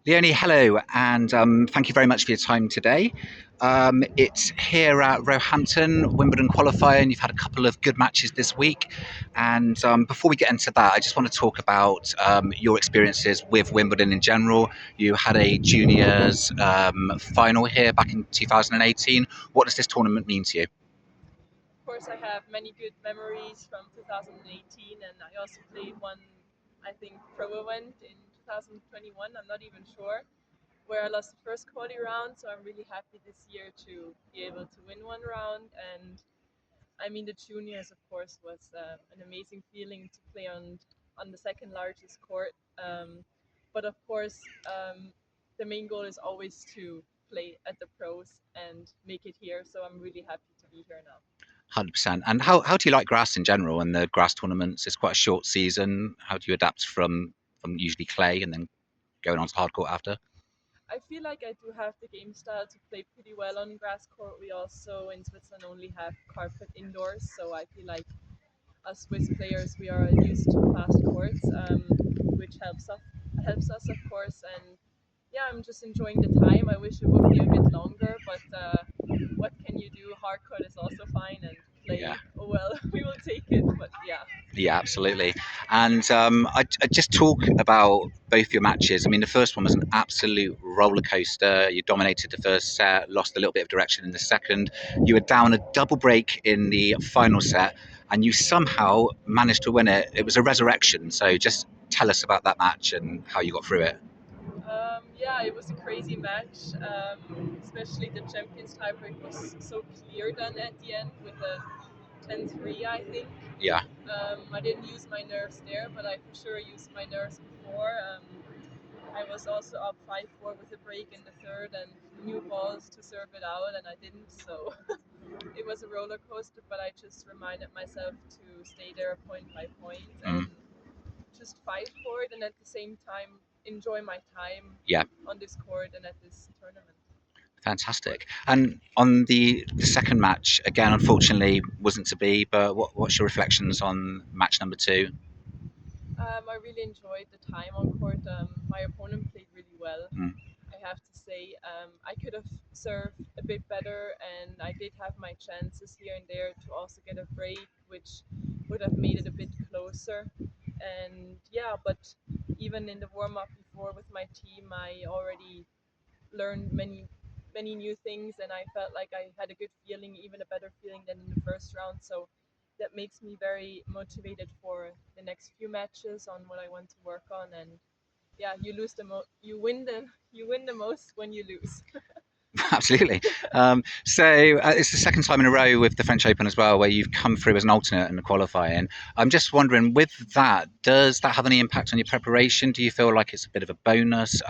Leonie, hello, and thank you very much for your time today. It's here at Roehampton, Wimbledon qualifier, and you've had a couple of good matches this week. And before we get into that, I just want to talk about your experiences with Wimbledon in general. You had a juniors final here back in 2018. What does this tournament mean to you? Of course, I have many good memories from 2018, and I also played one, I think, pro event in 2021. I'm not even sure where I lost the first quality round, so I'm really happy this year to be able to win one round. And I mean, the juniors, of course, was an amazing feeling to play on the second largest court. But of course, the main goal is always to play at the pros and make it here. So I'm really happy to be here now. 100%. And how do you like grass in general and the grass tournaments? It's quite a short season. How do you adapt from usually clay and then going on to hard court after? I feel like I do have the game style to play pretty well on grass court. We also in Switzerland only have carpet indoors, so I feel like us Swiss players we are used to fast courts, which helps us of course. And yeah, I'm just enjoying the time. I wish it would be a bit longer, but what can you do? Hard court is also fine, and Yeah. clay. Oh well, we will take it. But yeah. Yeah, absolutely. And I just talk about both your matches. I mean, the first one was an absolute roller coaster. You dominated the first set, lost a little bit of direction in the second. You were down a double break in the final set, and you somehow managed to win it. It was a resurrection. So just tell us about that match and how you got through it. Yeah, it was a crazy match. Especially the champions tiebreak was so clear then at the end with a 10-3, I think. Yeah, I didn't use my nerves there, but I for sure used my nerves before. I was also up 5-4 with a break in the third and new balls to serve it out, and I didn't. So it was a roller coaster, but I just reminded myself to stay there point by point mm, and just fight for it, and at the same time enjoy my time yeah, on this court and at this tournament. fantastic. And on the second match, again, unfortunately, wasn't to be. But what's your reflections on match number two? I really enjoyed the time on court. My opponent played really well, Mm, I have to say. I could have served a bit better, and I did have my chances here and there to also get a break, which would have made it a bit closer. And yeah, but even in the warm up before with my team, I already learned many new things, and I felt like I had a good feeling, even a better feeling than in the first round. So that makes me very motivated for the next few matches on what I want to work on. And yeah, you win the most when you lose. absolutely. So it's the second time in a row with the French Open as well, where you've come through as an alternate in the qualifying. I'm just wondering, with that, does that have any impact on your preparation? Do you feel like it's a bit of a bonus,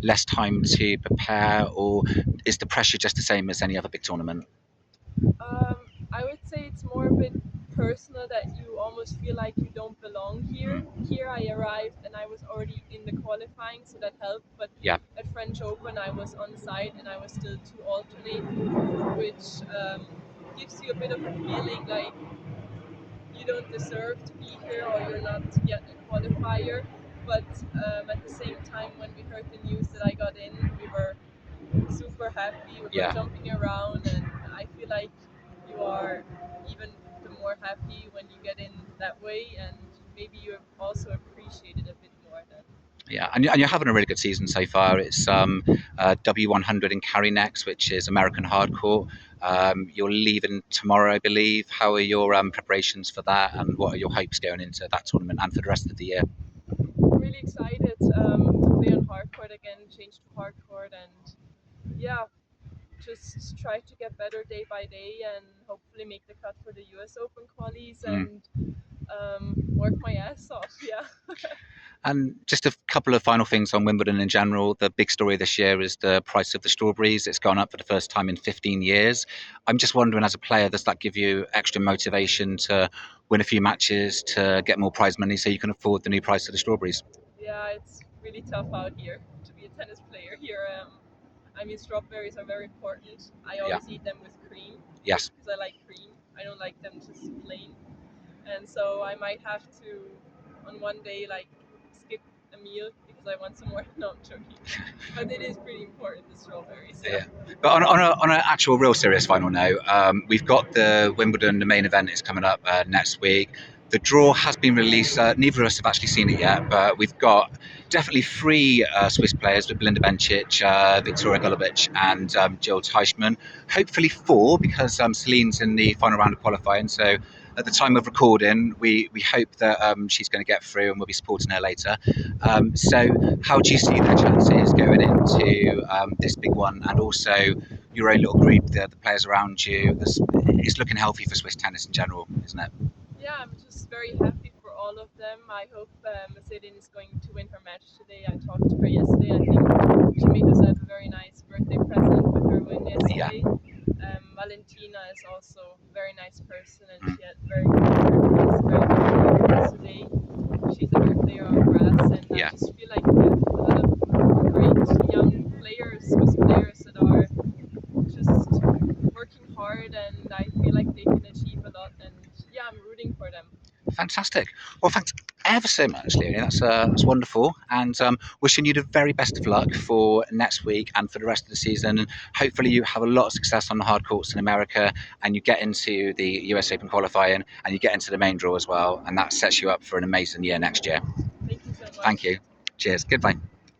less time to prepare, or is the pressure just the same as any other big tournament? I would say it's more a bit personal that you almost feel like you don't belong here. Mm, Here I arrived and I was already in the qualifying, so that helped. But yeah, at French Open, I was on site and I was still to alternate, which gives you a bit of a feeling like you don't deserve to be here or you're not yet a qualifier. But at the same time, when we heard the news that I got in, we were super happy. We were yeah. jumping around, and I feel like you are even the more happy when you get in that way, and maybe you also appreciate it a bit more then. Yeah, and you're having a really good season so far. It's W100 in Carry next, which is American hardcore. You're leaving tomorrow, I believe. How are your preparations for that, and what are your hopes going into that tournament and for the rest of the year? I'm really excited to play on hardcourt again, change to hardcourt, and yeah, just try to get better day by day, and hopefully make the cut for the U.S. Open qualies Mm. and work my ass off. Yeah. And just a couple of final things on Wimbledon in general. The big story this year is the price of the strawberries. It's gone up for the first time in 15 years. I'm just wondering, as a player, does that give you extra motivation to win a few matches to get more prize money so you can afford the new price of the strawberries? Yeah, it's really tough out here to be a tennis player here. I mean, strawberries are very important. I Yeah. always eat them with cream just Yes. because I like cream. I don't like them just plain. And so I might have to, on one day, like skip a meal because because I want some more. No, I'm joking. But it is pretty important, the strawberries. Yeah. Yeah, but on an actual real serious final note, we've got the Wimbledon. The main event is coming up next week. The draw has been released. Neither of us have actually seen it yet, but we've got definitely three Swiss players with Belinda Bencic, Victoria Golubic, and Jill Teichmann. Hopefully four, because Celine's in the final round of qualifying. So at the time of recording, we hope that she's going to get through, and we'll be supporting her later. So how do you see their chances going into this big one, and also your own little group, the players around you? It's looking healthy for Swiss tennis in general, isn't it? Yeah, I'm just very happy for all of them. I hope Mercedes is going to win her match today. I talked to her yesterday. I think she made herself a very nice birthday present with her win Yeah. yesterday. Valentina is also a very nice person, and Mm. she had very good performance today. She's a good player on grass, and I Yeah. just feel like we have a lot of great young players, Swiss players that are just working hard, and I feel like they can achieve a lot. And yeah, I'm rooting for them. Fantastic. Well, thanks ever so much, Leonie. That's wonderful, and wishing you the very best of luck for next week and for the rest of the season. And hopefully, you have a lot of success on the hard courts in America, and you get into the US Open qualifying, and you get into the main draw as well, and that sets you up for an amazing year next year. Thank you so Thank much. you. Cheers. Goodbye.